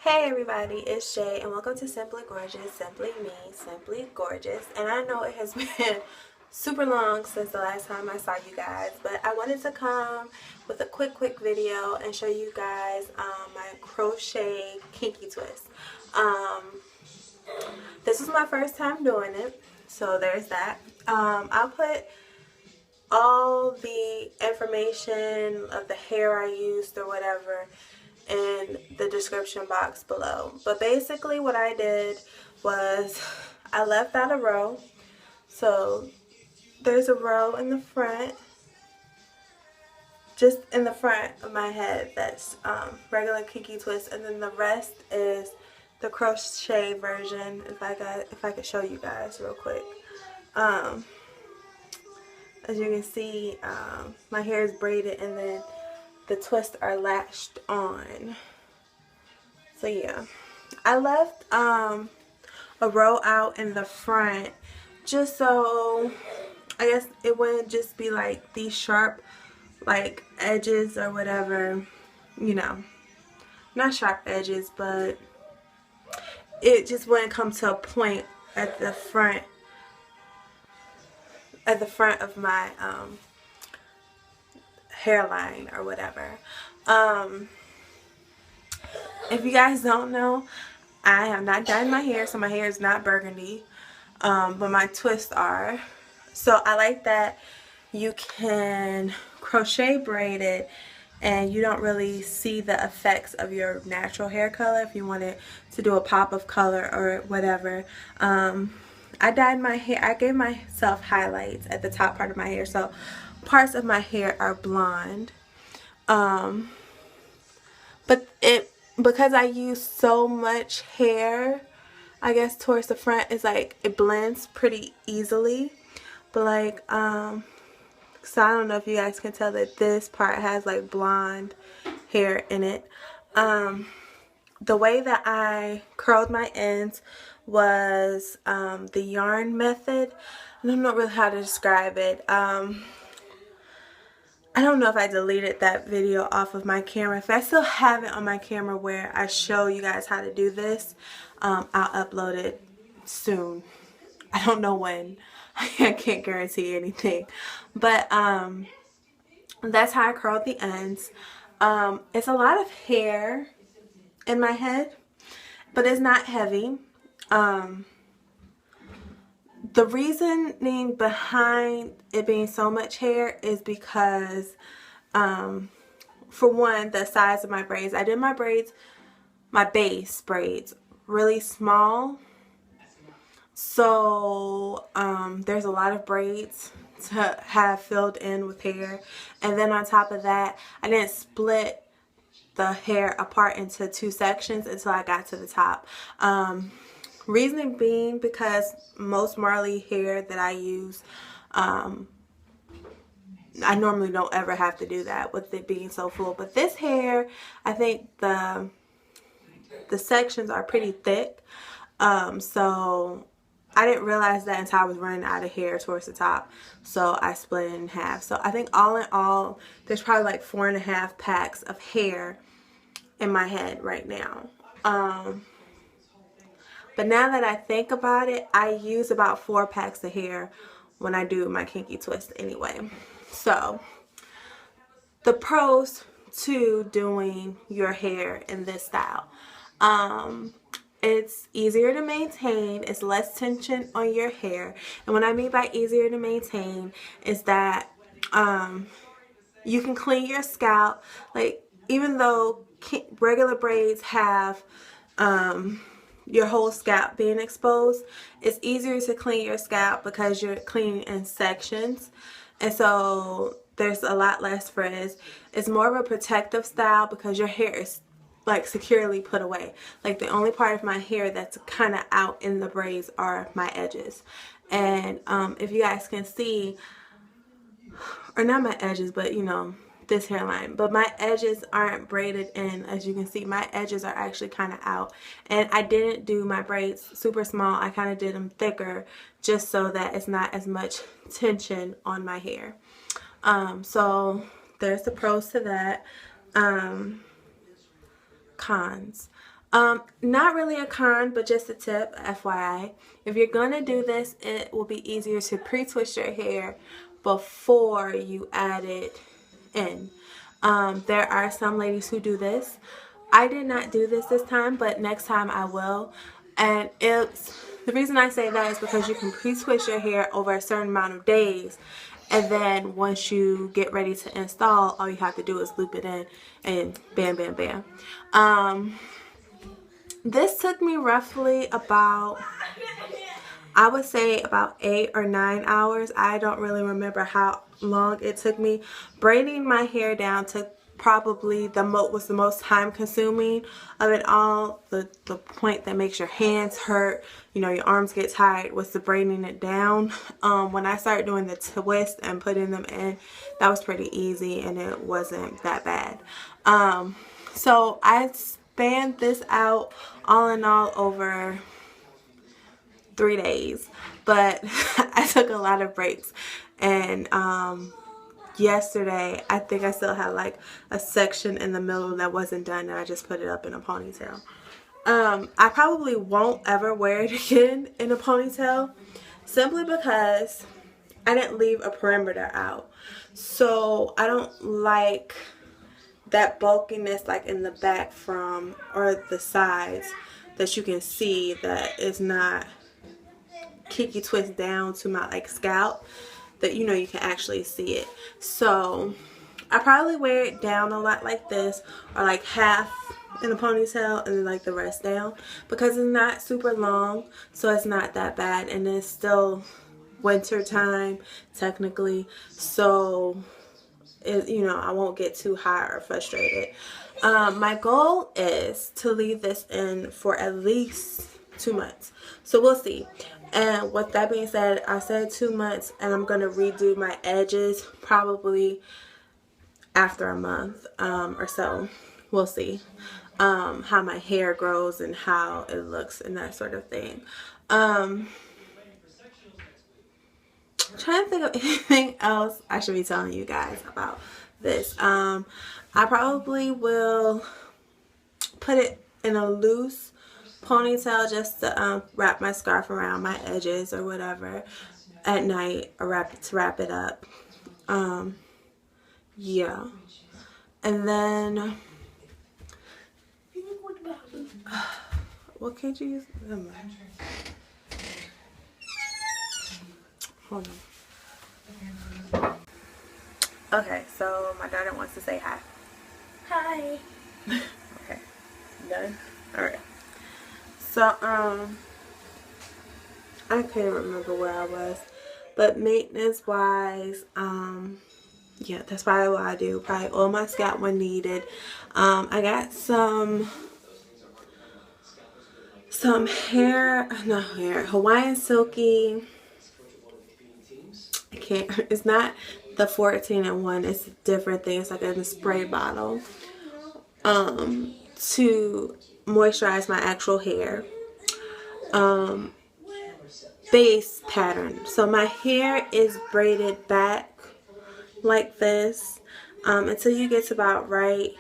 Hey everybody, it's Shay and welcome to Simply Gorgeous, Simply Me, Simply Gorgeous. And I know it has been super long since the last time I saw you guys, but I wanted to come with a quick video and show you guys my crochet kinky twist. This is my first time doing it, so there's that. I'll put all the information of the hair I used or whatever in the description box below. But basically what I did was I left out a row. So there's a row in the front, just in the front of my head, that's regular kinky twist, and then the rest is the crochet version. If I could show you guys real quick. As you can see, my hair is braided and then the twists are latched on. So yeah, I left a row out in the front just so I guess it wouldn't just be like these sharp like edges or whatever, you know, not sharp edges, but it just wouldn't come to a point at the front of my hairline or whatever. If you guys don't know, I have not dyed my hair, so my hair is not burgundy, but my twists are. So I like that you can crochet braid it and you don't really see the effects of your natural hair color if you wanted to do a pop of color or whatever. I dyed my hair, I gave myself highlights at the top part of my hair, so parts of my hair are blonde. But because I use so much hair, I guess towards the front, it's like it blends pretty easily. But like so I don't know if you guys can tell that this part has like blonde hair in it. The way that I curled my ends was the yarn method. I don't know really how to describe it. I don't know if I deleted that video off of my camera. If I still have it on my camera where I show you guys how to do this, I'll upload it soon. I don't know when. I can't guarantee anything. But that's how I curled the ends. It's a lot of hair in my head, but it's not heavy. The reasoning behind it being so much hair is because, for one, the size of my braids. I did my braids, my base braids, really small. So, there's a lot of braids to have filled in with hair. And then on top of that, I didn't split the hair apart into two sections until I got to the top. Reasoning being because most Marley hair that I use, I normally don't ever have to do that with it being so full. But this hair, I think the sections are pretty thick. So I didn't realize that until I was running out of hair towards the top. So I split it in half. So I think all in all, there's probably like 4.5 packs of hair in my head right now. But now that I think about it, I use about 4 packs of hair when I do my kinky twist anyway. So, the pros to doing your hair in this style. It's easier to maintain. It's less tension on your hair. And what I mean by easier to maintain is that you can clean your scalp. Like, even though regular braids have your whole scalp being exposed, it's easier to clean your scalp because you're cleaning in sections, and so there's a lot less frizz. It's more of a protective style because your hair is like securely put away. Like the only part of my hair that's kind of out in the braids are my edges. And if you guys can see, or not my edges, but you know, this hairline, but my edges aren't braided in. As you can see, my edges are actually kind of out, and I didn't do my braids super small. I kind of did them thicker just so that it's not as much tension on my hair. So there's the pros to that. Cons. Not really a con, but just a tip, FYI. If you're gonna do this, it will be easier to pre-twist your hair before you add it in. There are some ladies who do this. I did not do this time, but next time I will. And the reason I say that is because you can pre-twist your hair over a certain amount of days, and then once you get ready to install, all you have to do is loop it in, and bam, bam, bam. This took me roughly about, I would say about 8 or 9 hours. I don't really remember how long it took me. Braiding my hair down took probably was the most time consuming of it all. The point that makes your hands hurt, you know, your arms get tired, was the braiding it down. When I started doing the twist and putting them in, that was pretty easy and it wasn't that bad. So I spanned this out all in all over 3 days, but I took a lot of breaks. And yesterday I think I still had like a section in the middle that wasn't done, and I just put it up in a ponytail. I probably won't ever wear it again in a ponytail, simply because I didn't leave a perimeter out. So I don't like that bulkiness like in the back from, or the sides, that you can see that is not kinky twist down to my like scalp, that you know you can actually see it. So I probably wear it down a lot like this, or like half in a ponytail and then like the rest down, because it's not super long, so it's not that bad, and it's still winter time technically, so you know, I won't get too hot or frustrated. My goal is to leave this in for at least 2 months, so we'll see. And with that being said, I said 2 months, and I'm gonna redo my edges probably after a month or so. We'll see how my hair grows and how it looks and that sort of thing. Trying to think of anything else I should be telling you guys about this. I probably will put it in a loose ponytail just to wrap my scarf around my edges or whatever at night, or wrap it up. Yeah, and then what can't you use? Hold on. Okay, so my daughter wants to say hi. Hi. Okay, done. All right. So I can't remember where I was, but maintenance wise, yeah, that's probably what I do. Probably oil my scalp when needed. I got some Hawaiian Silky. I can't, it's not the 14-in-1, it's a different thing. It's like in a spray bottle to moisturize my actual hair. Base pattern. So my hair is braided back like this until you get to about right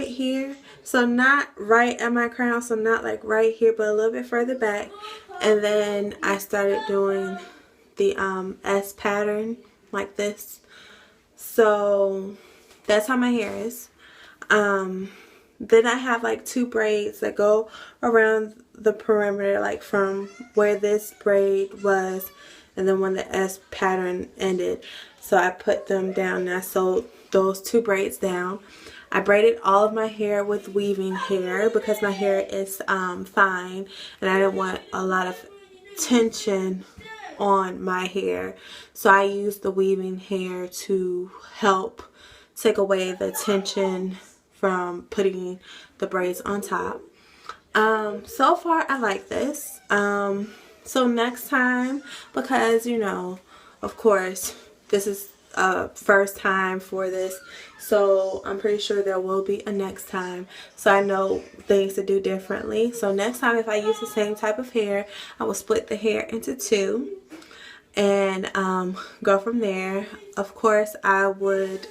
here. So not right at my crown, so not like right here, but a little bit further back. And then I started doing the S pattern like this. So that's how my hair is. Then I have like 2 braids that go around the perimeter, like from where this braid was and then when the S pattern ended. So I put them down and I sewed those 2 braids down. I braided all of my hair with weaving hair because my hair is fine and I didn't want a lot of tension on my hair. So I used the weaving hair to help take away the tension from putting the braids on top. So far I like this. So next time, because you know, of course this is first time for this, so I'm pretty sure there will be a next time, so I know things to do differently. So next time, if I use the same type of hair, I will split the hair into 2 and go from there. Of course I would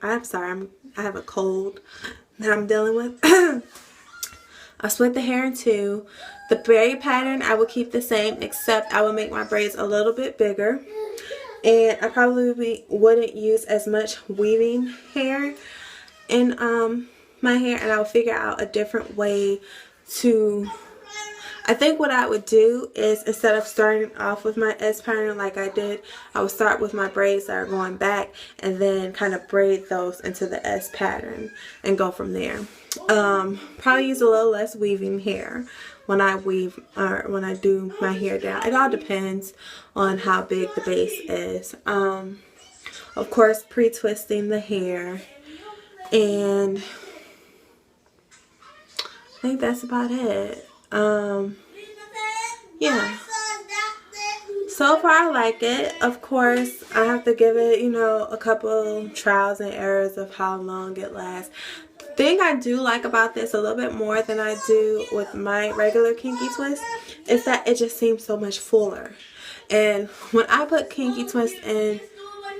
I'm sorry, I have a cold that I'm dealing with. I split the hair in two. The braid pattern I will keep the same, except I will make my braids a little bit bigger. And I probably wouldn't use as much weaving hair in my hair, and I'll figure out a different way to, I think what I would do is, instead of starting off with my S pattern like I did, I would start with my braids that are going back and then kind of braid those into the S pattern and go from there. Probably use a little less weaving hair when I weave, or when I do my hair down. It all depends on how big the base is. Of course, pre-twisting the hair, and I think that's about it. Yeah. So far I like it. Of course, I have to give it, you know, a couple trials and errors of how long it lasts. The thing I do like about this a little bit more than I do with my regular Kinky twist is that it just seems so much fuller. And when I put Kinky twist in,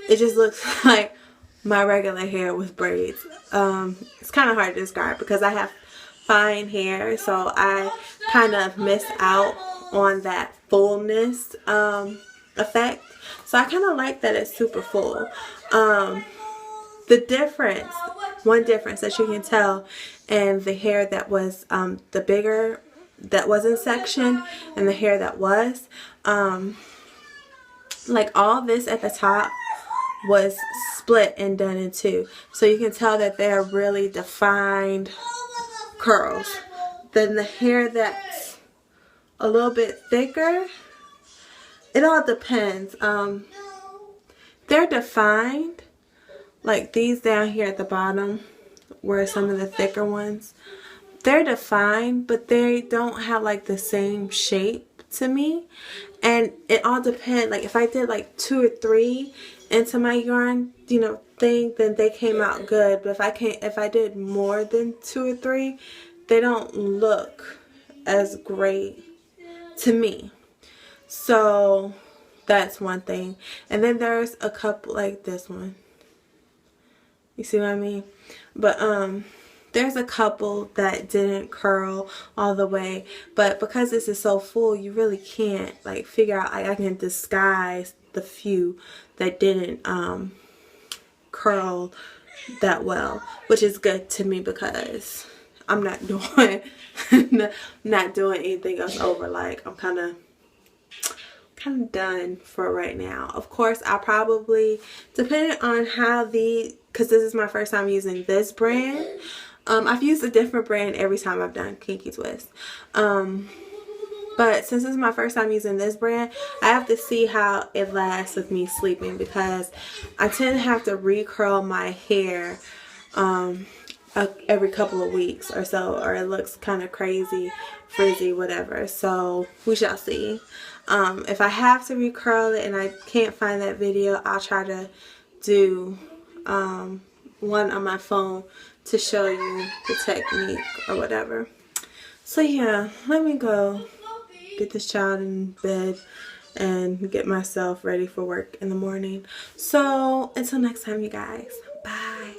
it just looks like my regular hair with braids. It's kind of hard to describe because I have fine hair, so I kind of miss out on that fullness effect. So I kind of like that it's super full. The difference, one difference that you can tell in the hair that was the bigger, that wasn't sectioned, and the hair that was, like all this at the top was split and done in two. So you can tell that they're really defined curls. Then the hair that's a little bit thicker, it all depends. They're defined, like these down here at the bottom were some of the thicker ones. They're defined, but they don't have like the same shape to me. And it all depends, like if I did like 2 or 3 into my yarn, you know, thing, then they came out good. But if I did more than 2 or 3, they don't look as great to me. So that's one thing. And then there's a couple like this one. You see what I mean? But there's a couple that didn't curl all the way, but because this is so full, you really can't like figure out. I can disguise the few that didn't curl that well, which is good to me because I'm not doing not doing anything else over. Like I'm kind of done for right now. Of course, I'll probably, depending on how because this is my first time using this brand. I've used a different brand every time I've done Kinky Twist. But since this is my first time using this brand, I have to see how it lasts with me sleeping, because I tend to have to recurl my hair every couple of weeks or so, or it looks kind of crazy, frizzy, whatever. So we shall see. If I have to recurl it and I can't find that video, I'll try to do one on my phone to show you the technique or whatever. So yeah, let me go get this child in bed and get myself ready for work in the morning. So until next time, you guys, bye.